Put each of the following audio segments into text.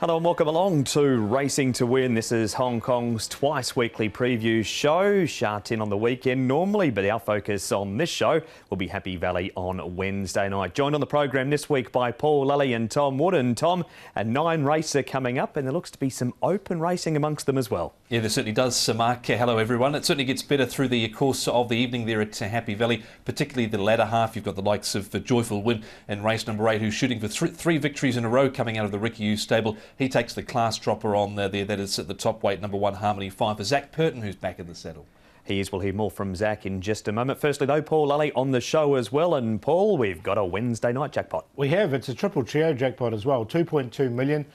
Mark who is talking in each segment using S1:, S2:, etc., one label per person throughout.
S1: Hello and welcome along to Racing to Win. This is Hong Kong's twice weekly preview show. Sha Tin on the weekend normally, but our focus on this show will be Happy Valley on Wednesday night. Joined on the program this week by Paul Lally and Tom Wood. And Tom, a 9 racer coming up, and there looks to be some open racing amongst them as well.
S2: Yeah, there certainly does, Mark. Hello everyone. It certainly gets better through the course of the evening there at Happy Valley, particularly the latter half. You've got the likes of the Joyful Win in race number 8, who's shooting for three victories in a row coming out of the Ricky U stable. He takes the class dropper on there. That is at the top weight, number 1, Harmony 5 for Zach Purton, who's back in the saddle.
S1: He is. We'll hear more from Zach in just a moment. Firstly, though, Paul Lally on the show as well. And Paul, we've got a Wednesday night jackpot.
S3: We have. It's a triple trio jackpot as well. 2.2 million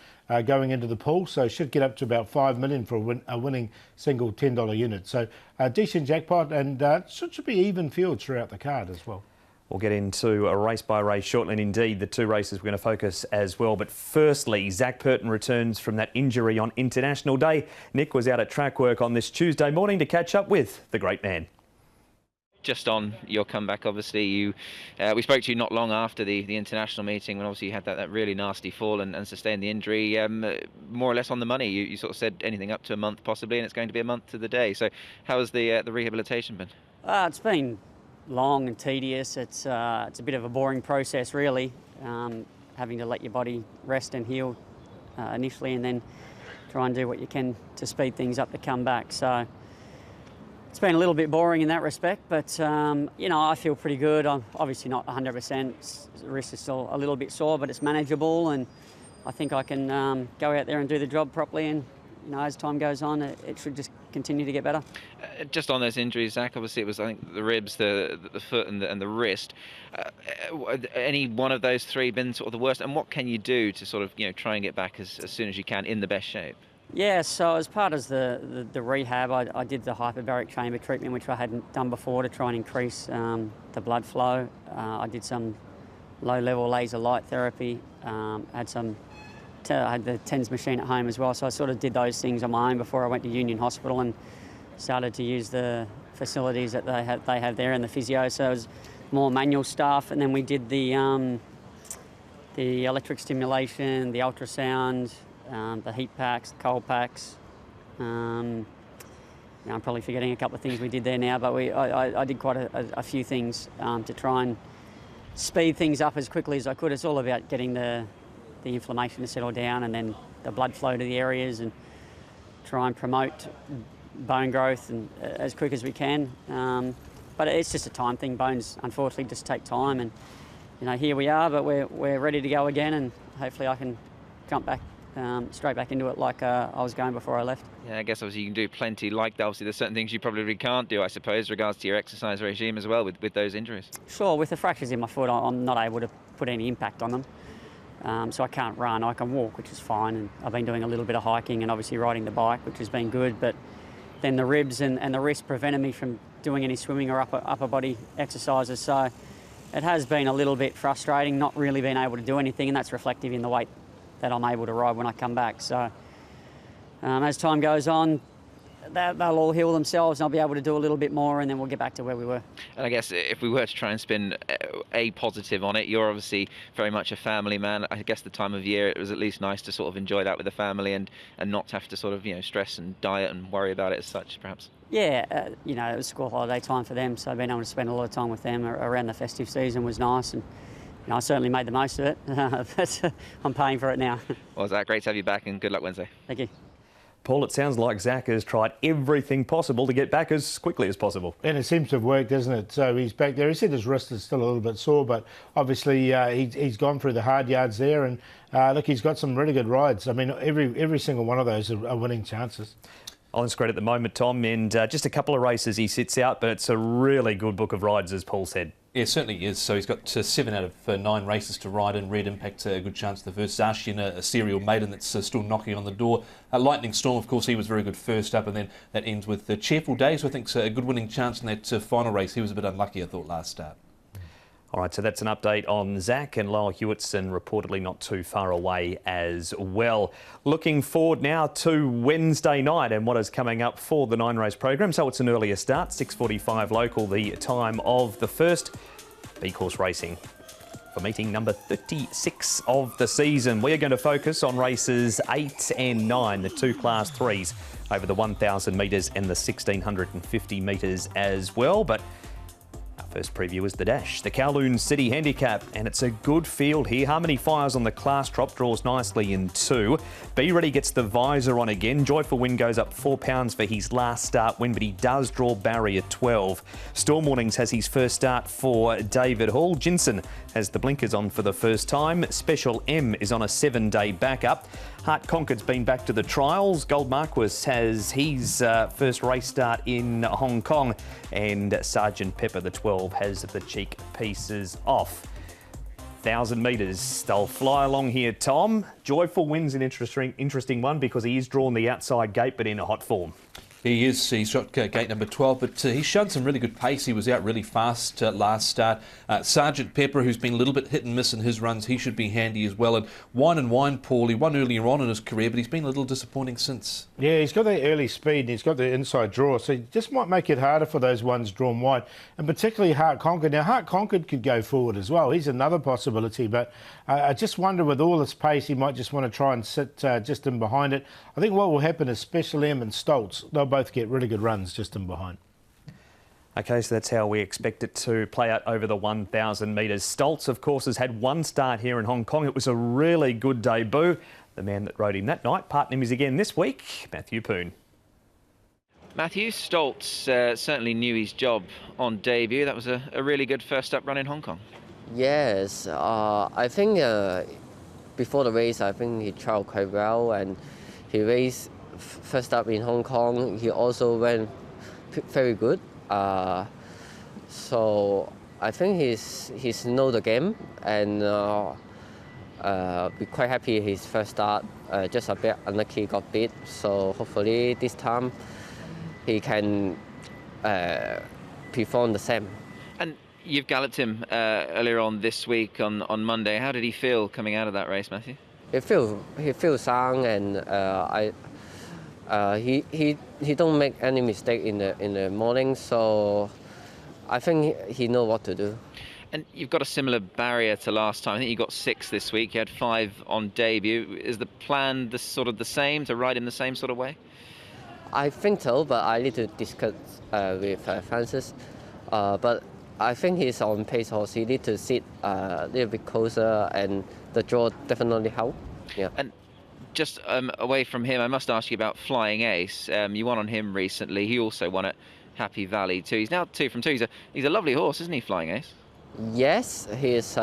S3: going into the pool, so should get up to about 5 million for a winning single $10 unit. So a decent jackpot, and should be even fields throughout the card as well.
S1: We'll get into a race by race shortly, and indeed the 2 races we're going to focus as well. But firstly, Zach Purton returns from that injury on International Day. Nick was out at track work on this Tuesday morning to catch up with the great man.
S4: Just on your comeback, obviously, we spoke to you not long after the international meeting when obviously you had that really nasty fall and sustained the injury. More or less on the money, you sort of said anything up to a month possibly, and it's going to be a month to the day. So how has the rehabilitation been?
S5: It's been long and tedious. It's a bit of a boring process, really, having to let your body rest and heal initially, and then try and do what you can to speed things up to come back. So it's been a little bit boring in that respect, but you know, I feel pretty good. I'm obviously not 100%. The wrist is still a little bit sore, but it's manageable, and I think I can go out there and do the job properly. And you know, as time goes on, it should just continue to get better.
S4: Just on those injuries, Zach, obviously it was, I think, the ribs, the foot and the wrist. Any one of those 3 been sort of the worst? And what can you do to sort of, you know, try and get back as soon as you can in the best shape?
S5: Yeah, so as part of the rehab, I did the hyperbaric chamber treatment, which I hadn't done before, to try and increase the blood flow. I did some low-level laser light therapy, I had the TENS machine at home as well, so I sort of did those things on my own before I went to Union Hospital and started to use the facilities that they have there and the physio. So it was more manual stuff, and then we did the electric stimulation, the ultrasound, the heat packs, the cold packs. I'm probably forgetting a couple of things we did there now, but I did quite a few things to try and speed things up as quickly as I could. It's all about getting the inflammation to settle down, and then the blood flow to the areas, and try and promote bone growth and as quick as we can. But it's just a time thing. Bones, unfortunately, just take time, and you know, here we are, but we're ready to go again, and hopefully I can jump back straight back into it like I was going before I left.
S4: Yeah, I guess obviously you can do plenty like that. Obviously there's certain things you probably can't do, I suppose, regards to your exercise regime as well with those injuries.
S5: Sure, with the fractures in my foot, I'm not able to put any impact on them. So I can't run. I can walk, which is fine, and I've been doing a little bit of hiking and obviously riding the bike, which has been good, but then the ribs and the wrist prevented me from doing any swimming or upper body exercises, so it has been a little bit frustrating not really being able to do anything, and that's reflective in the weight that I'm able to ride when I come back. So as time goes on, they'll all heal themselves, and I'll be able to do a little bit more, and then we'll get back to where we were.
S4: And I guess if we were to try and spin a positive on it, you're obviously very much a family man. I guess the time of year, it was at least nice to sort of enjoy that with the family and not have to sort of, you know, stress and diet and worry about it as such, perhaps. Yeah,
S5: you know, it was school holiday time for them, so being able to spend a lot of time with them around the festive season was nice, and you know, I certainly made the most of it, but I'm paying for it now.
S4: Well, Zach, great to have you back, and good luck Wednesday.
S5: Thank you.
S1: Paul, it sounds like Zach has tried everything possible to get back as quickly as possible.
S3: And it seems to have worked, doesn't it? So he's back there. He said his wrist is still a little bit sore, but obviously he's gone through the hard yards there, and look, he's got some really good rides. I mean, every single one of those are winning chances.
S1: On screen at the moment, Tom, and just a couple of races he sits out, but it's a really good book of rides, as Paul said.
S2: Yeah, it certainly is. So he's got 7 out of 9 races to ride in. Red Impact, a good chance the first. Zarshin, a serial maiden that's still knocking on the door. Lightning Storm, of course, he was very good first up, and then that ends with the Cheerful Days, who I think's a good winning chance in that final race. He was a bit unlucky, I thought, last start.
S1: All right, so that's an update on Zach, and Lyle Hewitson reportedly not too far away as well. Looking forward now to Wednesday night and what is coming up for the 9-race program. So it's an earlier start, 6:45 local, the time of the first B-course racing. for meeting number 36 of the season. We are going to focus on races 8 and 9, the two Class 3s over the 1,000 metres and the 1,650 metres as well. But our first preview is the Dash, the Kowloon City Handicap, and it's a good field here. Harmony fires on the class drop, draws nicely in 2. Be Ready gets the visor on again. Joyful Win goes up £4 for his last start win, but he does draw barrier 12. Storm Warnings has his first start for David Hall. Jinson has the blinkers on for the first time. Special M is on a 7-day backup. Heart Conquered's been back to the trials. Gold Marquis has his first race start in Hong Kong, and Sergeant Pepper, the 12, has the cheek pieces off. 1,000 metres, they'll fly along here, Tom. Joyful Win's an interesting one because he is drawn the outside gate, but in a hot form.
S2: He is. He's shot gate number 12, but he's shown some really good pace. He was out really fast last start. Sergeant Pepper, who's been a little bit hit and miss in his runs, he should be handy as well. And Wine, Paul, he won earlier on in his career, but he's been a little disappointing since. Yeah,
S3: he's got that early speed and he's got the inside draw, so he just might make it harder for those ones drawn wide, and particularly Heart Conquered. Now, Heart Conquered could go forward as well. He's another possibility, but I just wonder with all this pace, he might just want to try and sit just in behind it. I think what will happen is Special M and Stoltz, they'll both get really good runs just in behind.
S1: OK, so that's how we expect it to play out over the 1,000 metres. Stoltz, of course, has had one start here in Hong Kong. It was a really good debut. The man that rode him that night, partnering him again this week, Matthew Poon.
S4: Matthew, Stoltz certainly knew his job on debut. That was a really good first up run in Hong Kong.
S6: Yes, I think before the race, I think he trialled quite well, and he raced first up in Hong Kong. He also went very good. So I think he's know the game, and be quite happy his first start. Just a bit unlucky, got beat. So hopefully this time he can perform the same. And
S4: you've galloped him earlier on this week on Monday. How did he feel coming out of that race, Matthew? He
S6: feels sound, and he don't make any mistake in the morning. So I think he know what to do.
S4: And you've got a similar barrier to last time. I think you got 6 this week. You had 5 on debut. Is the plan the same, to ride him the same sort of way?
S6: I think so, but I need to discuss with Francis. But I think he's on pace horse. He need to sit a little bit closer, and the draw definitely help. Yeah. And
S4: just away from him, I must ask you about Flying Ace. You won on him recently. He also won at Happy Valley too. He's now 2 from 2. He's a lovely horse, isn't he, Flying Ace?
S6: Yes, he has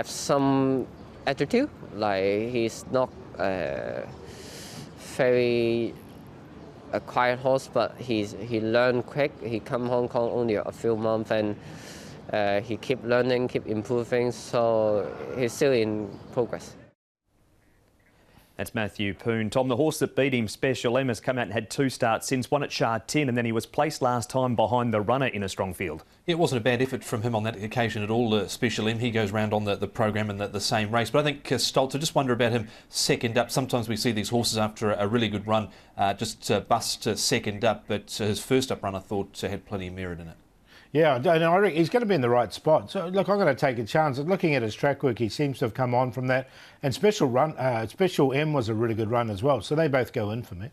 S6: some attitude. Like, he's not very a quiet horse, but he learned quick. He come Hong Kong only a few months, and he keep learning, keep improving. So he's still in progress.
S1: That's Matthew Poon. Tom, the horse that beat him, Special M, has come out and had 2 starts since, one at Sha Tin, and then he was placed last time behind the runner in a strong field.
S2: It wasn't a bad effort from him on that occasion at all, Special M. He goes round on the program in the same race. But I think Stoltz, I just wonder about him second up. Sometimes we see these horses after a really good run just bust second up, but his first up run I thought had plenty of merit in it.
S3: Yeah, and I reckon he's going to be in the right spot. So, look, I'm going to take a chance. Looking at his track work, he seems to have come on from that. And Special M was a really good run as well. So they both go in for me.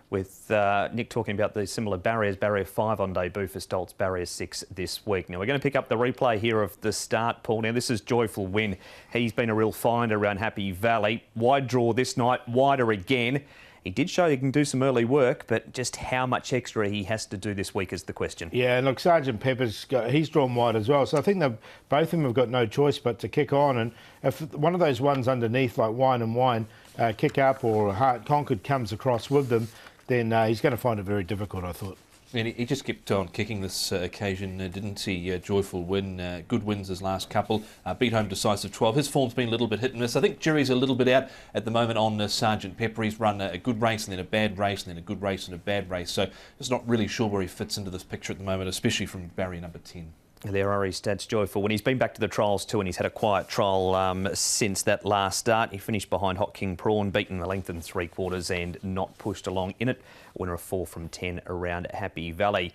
S1: With Nick talking about the similar barriers, barrier 5 on debut for Stoltz, barrier 6 this week. Now, we're going to pick up the replay here of the start, Paul. Now, this is Joyful Win. He's been a real finder around Happy Valley. Wide draw this night, wider again. He did show he can do some early work, but just how much extra he has to do this week is the question. Yeah, and
S3: look, Sergeant Pepper's he's drawn wide as well. So I think both of them have got no choice but to kick on. And if one of those ones underneath, like Wine kick up, or Heart Conquered comes across with them, then he's going to find it very difficult, I thought.
S2: And he just kept on kicking this occasion, didn't he? Joyful Win, good wins his last couple, beat home decisive 12. His form's been a little bit hit and miss. I think jury's a little bit out at the moment on Sergeant Pepper. He's run a good race and then a bad race and then a good race and a bad race. So just not really sure where he fits into this picture at the moment, especially from barrier number 10.
S1: There are his stats, Joyful. When he's been back to the trials too, and he's had a quiet trial since that last start. He finished behind Hot King Prawn, beaten the length and 3/4 and not pushed along in it. Winner of 4 from 10 around Happy Valley.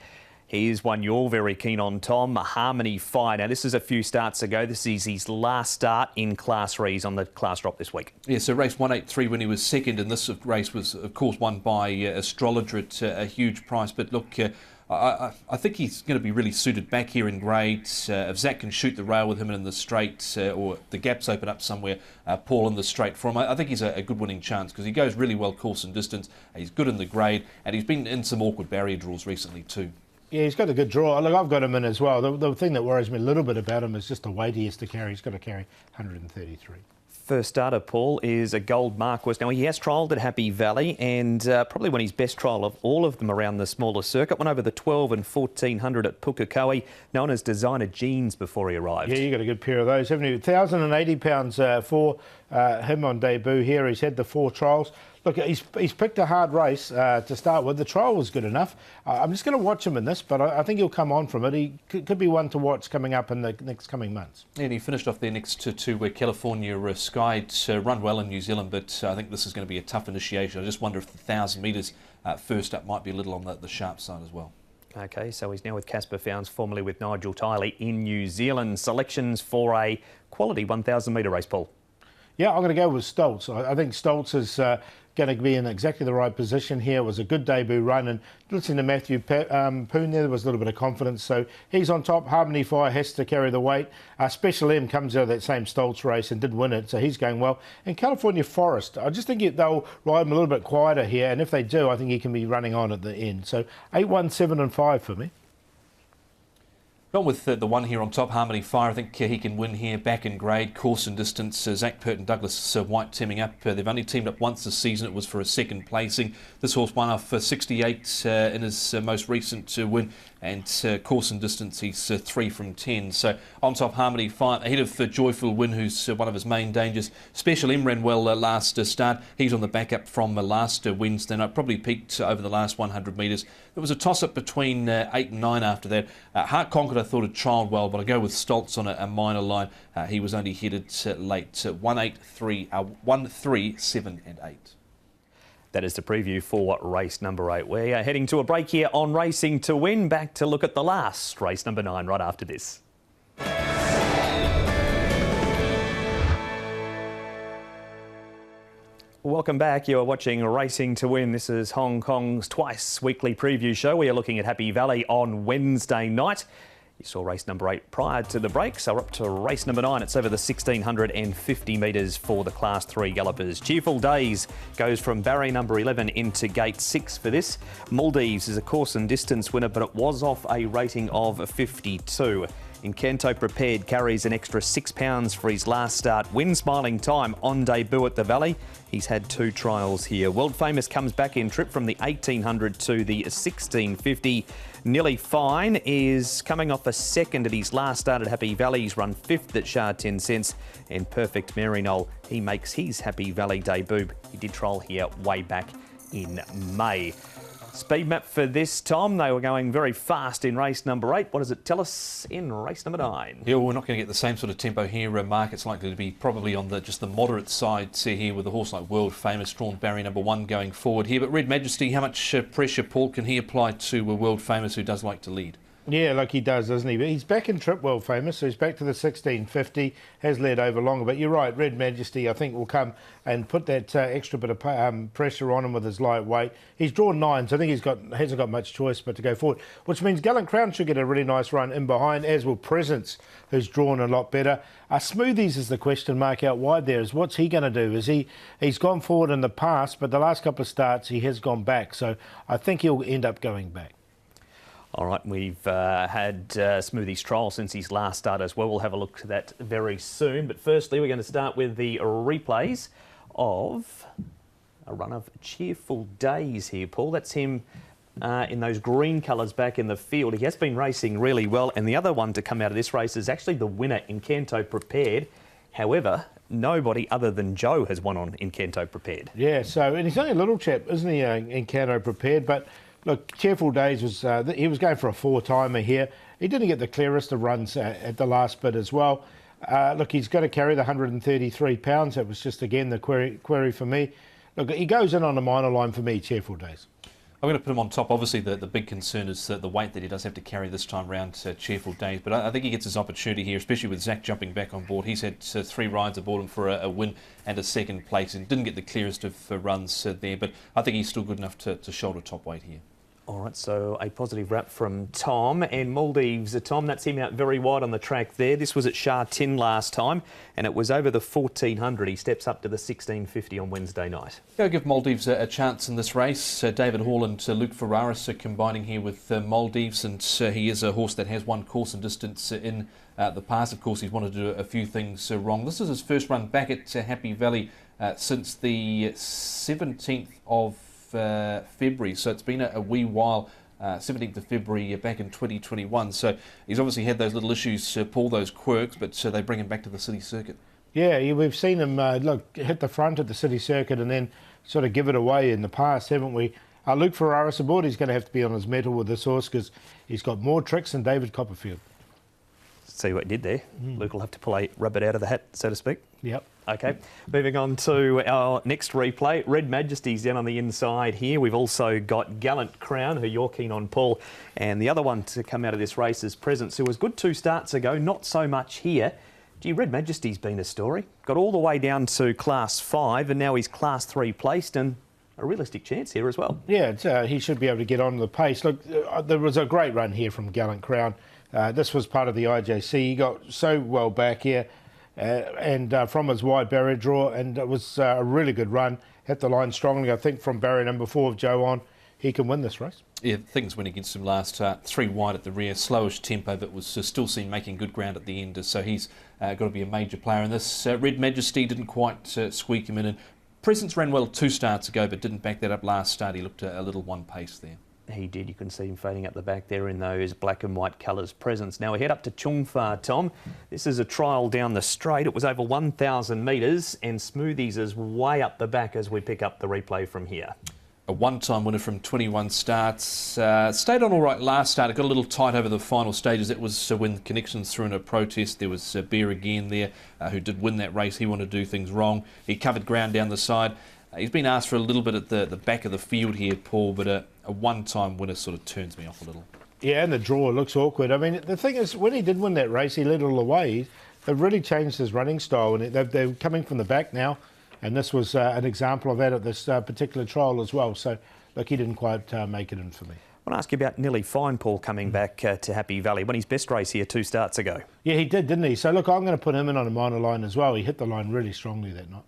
S1: Here's one you're very keen on, Tom, Harmony Fire. Now, this is a few starts ago. This is his last start in Class 3. He's on the class drop this week.
S2: Yeah, so race 183 when he was second, and this race was, of course, won by Astrologer at a huge price. But look, I think he's going to be really suited back here in grade. If Zach can shoot the rail with him in the straight, or the gaps open up somewhere, Paul in the straight for him, I think he's a good winning chance because he goes really well course and distance. He's good in the grade, and he's been in some awkward barrier draws recently too.
S3: Yeah, he's got a good draw. Look, I've got him in as well. The thing that worries me a little bit about him is just the weight he has to carry. He's got to carry 133.
S1: First starter, Paul, is a Gold Marquis. Now, he has trialled at Happy Valley and probably won his best trial of all of them around the smaller circuit. Went over the 12 and 1400 at Pukekohe, known as Designer Jeans before he arrived.
S3: Yeah, you got a good pair of those, haven't you? £1,080 for him on debut here. He's had the 4 trials. Look, he's picked a hard race to start with. The trial was good enough. I'm just going to watch him in this, but I think he'll come on from it. He could be one to watch coming up in the next coming months.
S2: And he finished off there next to where California Sky run well in New Zealand, but I think this is going to be a tough initiation. I just wonder if the 1,000 metres first up might be a little on the sharp side as well.
S1: OK, so he's now with Casper Founds, formerly with Nigel Tiley in New Zealand. Selections for a quality 1,000 metre race, Paul.
S3: Yeah, I'm going to go with Stoltz. I think Stoltz is going to be in exactly the right position here. It was a good debut run, and listening to Matthew Poon there was a little bit of confidence. So he's on top. Harmony Fire has to carry the weight. Special M comes out of that same Stoltz race and did win it, so he's going well. And California Forest, I just think they'll ride him a little bit quieter here, and if they do, I think he can be running on at the end. So 8, 1, 7 and 5 for me.
S2: Gone with the one here on top, Harmony Fire. I think he can win here, back in grade, course and distance. Zach Pert and Douglas White teaming up. They've only teamed up once this season. It was for a second placing. This horse won off 68 in his most recent win. And course and distance, he's 3 from 10. So on top, Harmony Fire, ahead of Joyful Win, who's one of his main dangers. Special M ran well last start. He's on the backup from last Wednesday night. Probably peaked over the last 100 metres. There was a toss-up between 8 and 9 after that. Heart Conquered, I thought, had trialled well, but I go with Stoltz on a minor line. He was only headed late. 1, 3, 7 and 8.
S1: That is the preview for race number 8. We are heading to a break here on Racing to Win. Back to look at the last race number 9 right after this. Welcome back. You are watching Racing to Win. This is Hong Kong's twice weekly preview show. We are looking at Happy Valley on Wednesday night. You saw race number 8 prior to the break, so we're up to race number 9. It's over the 1,650 metres for the Class 3 gallopers. Cheerful Days goes from barrier number 11 into gate 6 for this. Maldives is a course and distance winner, but it was off a rating of 52. Encanto Prepared carries an extra £6 for his last start. Win Smiling Time on debut at the Valley. He's had 2 trials here. World Famous comes back in trip from the 1,800 to the 1,650. Nearly Fine is coming off a second at his last start at Happy Valley. He's run 5th at Shah 10 cents. And Perfect Maryknoll, he makes his Happy Valley debut. He did trial here way back in May. Speed map for this, Tom. They were going very fast in race number 8. What does it tell us in race number 9?
S2: Yeah, well, we're not going to get the same sort of tempo here, Mark. It's likely to be probably on just the moderate side here with a horse like World Famous drawn barrier number 1 going forward here. But Red Majesty, how much pressure, Paul, can he apply to World Famous, who does like to lead?
S3: Yeah, like he does, doesn't he? But he's back in trip, World Famous, so he's back to the 1,650, has led over longer. But you're right, Red Majesty, I think, will come and put that extra bit of pressure on him with his light weight. He's drawn 9, so I think hasn't got much choice but to go forward, which means Gallant Crown should get a really nice run in behind, as will Presence, who's drawn a lot better. Smoothies is the question mark out wide there. Is what's he going to do? He's gone forward in the past, but the last couple of starts he has gone back, so I think he'll end up going back.
S1: All right, we've had Smoothie's trial since his last start as well. We'll have a look at that very soon. But firstly, we're going to start with the replays of a run of Cheerful Days here, Paul. That's him in those green colours back in the field. He has been racing really well. And the other one to come out of this race is actually the winner, Encanto Prepared. However, nobody other than Joe has won on Encanto Prepared.
S3: Yeah, and he's only a little chap, isn't he, Encanto Prepared? But look, Cheerful Days was he was going for a 4-timer here. He didn't get the clearest of runs at the last bit as well. Look, he's got to carry the £133. That was just, again, the query for me. Look, he goes in on a minor line for me, Cheerful Days.
S2: I'm going to put him on top. Obviously, the big concern is the weight that he does have to carry this time round, Cheerful Days. But I think he gets his opportunity here, especially with Zach jumping back on board. He's had 3 rides aboard him for a win and a second place, and didn't get the clearest of runs there. But I think he's still good enough to shoulder top weight here.
S1: All right, so a positive wrap from Tom. And Maldives, Tom, that's him out very wide on the track there. This was at Sha Tin last time, and it was over the 1400. He steps up to the 1650 on Wednesday night.
S2: Go give Maldives a chance in this race. David Hall and Luke Ferraris are combining here with Maldives, and he is a horse that has won course and distance in the past. Of course, he's wanted to do a few things wrong. This is his first run back at Happy Valley since the 17th of February, so it's been a wee while. 17th of February back in 2021, so he's obviously had those little issues, Paul, those quirks, but they bring him back to the city circuit.
S3: Yeah, we've seen him hit the front at the city circuit and then sort of give it away in the past, haven't we? Luke Ferraris aboard, he's going to have to be on his mettle with this horse because he's got more tricks than David Copperfield.
S1: See what he did there. Luke will have to pull a rabbit out of the hat, so to speak.
S3: Yep.
S1: Okay, moving on to our next replay. Red Majesty's down on the inside here. We've also got Gallant Crown, who you're keen on, Paul. And the other one to come out of this race is Presence, who was good 2 starts ago, not so much here. Gee, Red Majesty's been a story. Got all the way down to Class 5, and now he's Class 3 placed, and a realistic chance here as well.
S3: Yeah, he should be able to get on the pace. Look, there was a great run here from Gallant Crown. This was part of the IJC. He got so well back here. And from his wide barrier draw, and it was a really good run. Hit the line strongly. I think from barrier number 4 of Joe on, he can win this race.
S2: Yeah, things went against him last start. 3 wide at the rear, slowish tempo, but was still seen making good ground at the end. So he's got to be a major player in this. Red Majesty didn't quite squeak him in. And Presence ran well 2 starts ago, but didn't back that up last start. He looked a little one pace there.
S1: He did. You can see him fading up the back there in those black and white colours. Presence. Now we head up to Chungfa, Tom. This is a trial down the straight. It was over 1,000 metres, and Smoothies is way up the back as we pick up the replay from here.
S2: A one-time winner from 21 starts. Stayed on all right last start. It got a little tight over the final stages. It was when Connections threw in a protest. There was Bear again there who did win that race. He wanted to do things wrong. He covered ground down the side. He's been asked for a little bit at the back of the field here, Paul, but a one-time winner sort of turns me off a little.
S3: Yeah, and the draw looks awkward. I mean, the thing is, when he did win that race, he led all the way. They've really changed his running style, and they're coming from the back now, and this was an example of that at this particular trial as well. So, look, he didn't quite make it in for me.
S1: I want to ask you about Nearly Fine, Paul, coming back to Happy Valley. Won his best race here 2 starts ago. Yeah,
S3: he did, didn't he? So, look, I'm going to put him in on a minor line as well. He hit the line really strongly that night.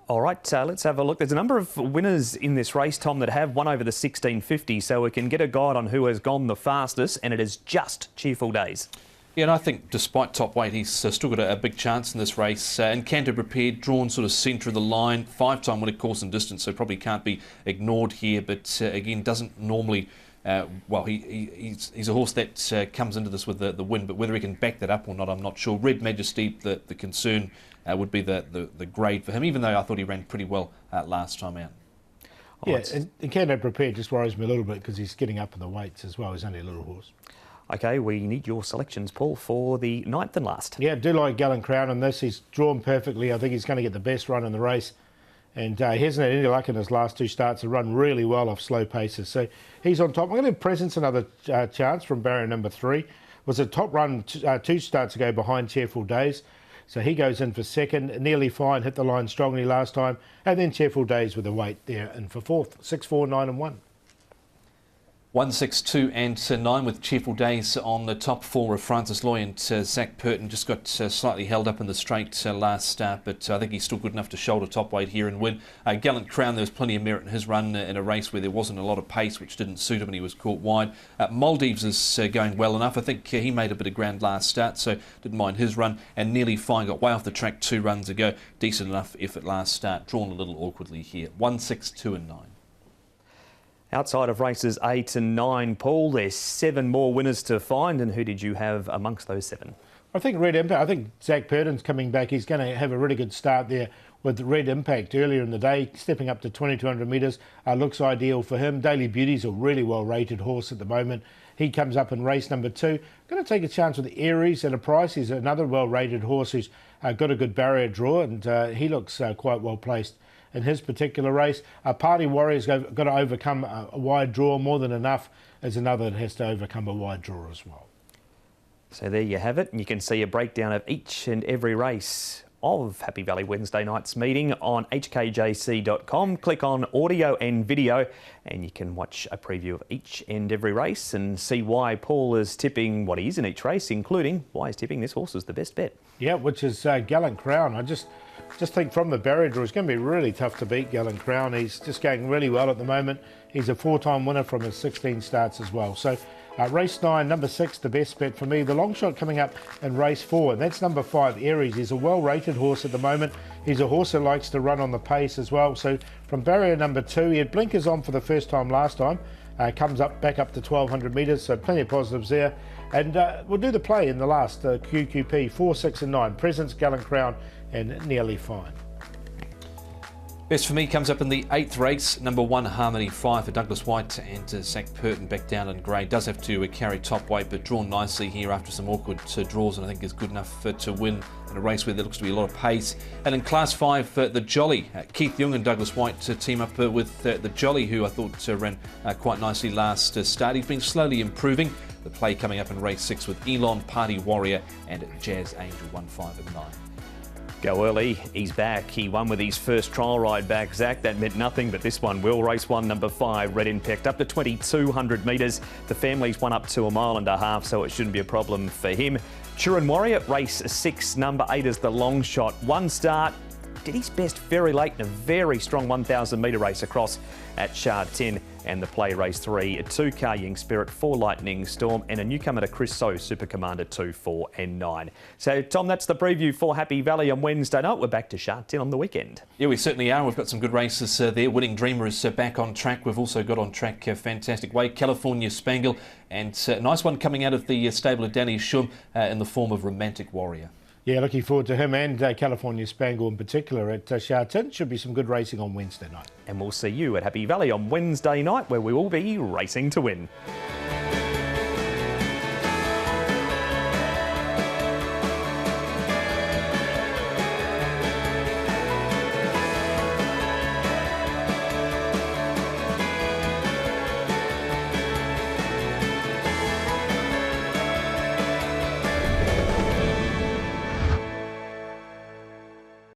S1: All right, let's have a look. There's a number of winners in this race, Tom, that have won over the 1650, so we can get a guide on who has gone the fastest, and it is just Cheerful Days.
S2: Yeah, and I think despite top weight, he's still got a big chance in this race. And Canter prepared, drawn sort of centre of the line, 5-time winner course and distance, so probably can't be ignored here. But again, doesn't normally. Well, he's a horse that comes into this with the win, but whether he can back that up or not, I'm not sure. Red Majesty, the concern would be the grade for him, even though I thought he ran pretty well last time out.
S3: Yeah, and Canter prepared just worries me a little bit because he's getting up in the weights as well. He's only a little horse.
S1: OK, we need your selections, Paul, for the 9th and last.
S3: Yeah, I do like Gallant Crown on this. He's drawn perfectly. I think he's going to get the best run in the race. And he hasn't had any luck in his last 2 starts to run really well off slow paces. So he's on top. I'm going to Presence another chance from barrier number 3. Was a top run 2 starts ago behind Cheerful Days. So he goes in for second. Nearly Fine, hit the line strongly last time. And then Cheerful Days with a weight there and for 4th. 6, 4, 9 and 1.
S2: 1, 6, 2 and 9 with Cheerful Days on the top 4 of Francis Loy and Zach Purton. Just got slightly held up in the straight last start, but I think he's still good enough to shoulder top weight here and win. Gallant Crown, there was plenty of merit in his run in a race where there wasn't a lot of pace, which didn't suit him and he was caught wide. Maldives is going well enough. I think he made a bit of ground last start, so didn't mind his run. And Nearly Fine got way off the track 2 runs ago. Decent enough effort last start, drawn a little awkwardly here. 1, 6, 2 and 9.
S1: Outside of races 8 and 9, Paul, there's 7 more winners to find, and who did you have amongst those 7?
S3: I think Red Impact. I think Zach Purton's coming back. He's going to have a really good start there with Red Impact earlier in the day, stepping up to 2,200 metres. Looks ideal for him. Daily Beauty's a really well-rated horse at the moment. He comes up in race number 2. Going to take a chance with Aries at a price. He's another well-rated horse who's got a good barrier draw, and he looks quite well placed in his particular race. Party Warrior's got to overcome a wide draw. More Than Enough is another that has to overcome a wide draw as well.
S1: So there you have it. And you can see a breakdown of each and every race of Happy Valley Wednesday night's meeting on hkjc.com. Click on audio and video and you can watch a preview of each and every race and see why Paul is tipping what he is in each race, including why he's tipping this horse is the best bet.
S3: Yeah, which is Gallant Crown. I just think from the barrier draw, it's going to be really tough to beat Gallant Crown. He's just going really well at the moment. He's a 4-time winner from his 16 starts as well. So race 9, number 6, the best bet for me. The long shot coming up in race 4, and that's number 5, Aries. He's a well-rated horse at the moment. He's a horse that likes to run on the pace as well. So from barrier number 2, he had blinkers on for the first time last time. Comes back up to 1,200 metres, so plenty of positives there. And we'll do the play in the last QQP, 4, 6 and 9. Presence, Gallant Crown and Nearly Fine.
S2: Best for me comes up in the 8th race, number 1 Harmony 5 for Douglas White and Zach Purton back down in grey. Does have to carry top weight, but drawn nicely here after some awkward draws, and I think is good enough to win in a race where there looks to be a lot of pace. And in Class 5, the Jolly, Keith Young and Douglas White team up with the Jolly, who I thought ran quite nicely last start. He's been slowly improving. The play coming up in race 6 with Elon, Party Warrior and Jazz Angel 1, 5 and 9.
S1: Go early, he's back. He won with his first trial ride back, Zach. That meant nothing, but this one will. Race 1, number 5, Red Impact, up to 2,200 metres. The family's won up to 1.5 miles, so it shouldn't be a problem for him. Turin Warrior, race 6, number 8 is the long shot. One start, did his best very late in a very strong 1,000 metre race across at Shard 10. And the play race 3, a 2-car Young Spirit, 4 Lightning Storm, and a newcomer to Chris So, Super Commander 2, 4 and 9. So, Tom, that's the preview for Happy Valley on Wednesday night. We're back to Shard 10 on the weekend.
S2: Yeah, we certainly are. We've got some good races there. Winning Dreamer is back on track. We've also got on track Fantastic Way, California Spangle, and a nice one coming out of the stable of Danny Shum in the form of Romantic Warrior.
S3: Yeah, looking forward to him and California Spangle in particular at Shard 10. Should be some good racing on Wednesday night.
S1: And we'll see you at Happy Valley on Wednesday night, where we will be racing to win.